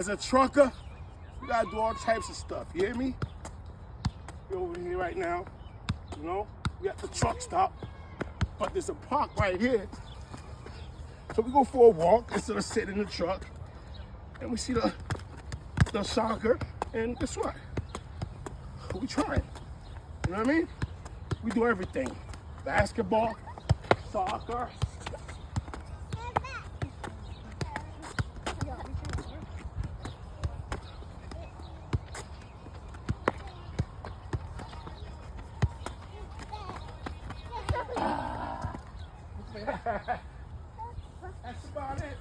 As a trucker, you gotta do all types of stuff. You hear me? We're over here right now. You know, we at the truck stop, but there's a park right here. So we go for a walk instead of sitting in the truck, and we see the soccer, and guess what? We trying. You know what I mean? We do everything. Basketball, soccer. That's about it.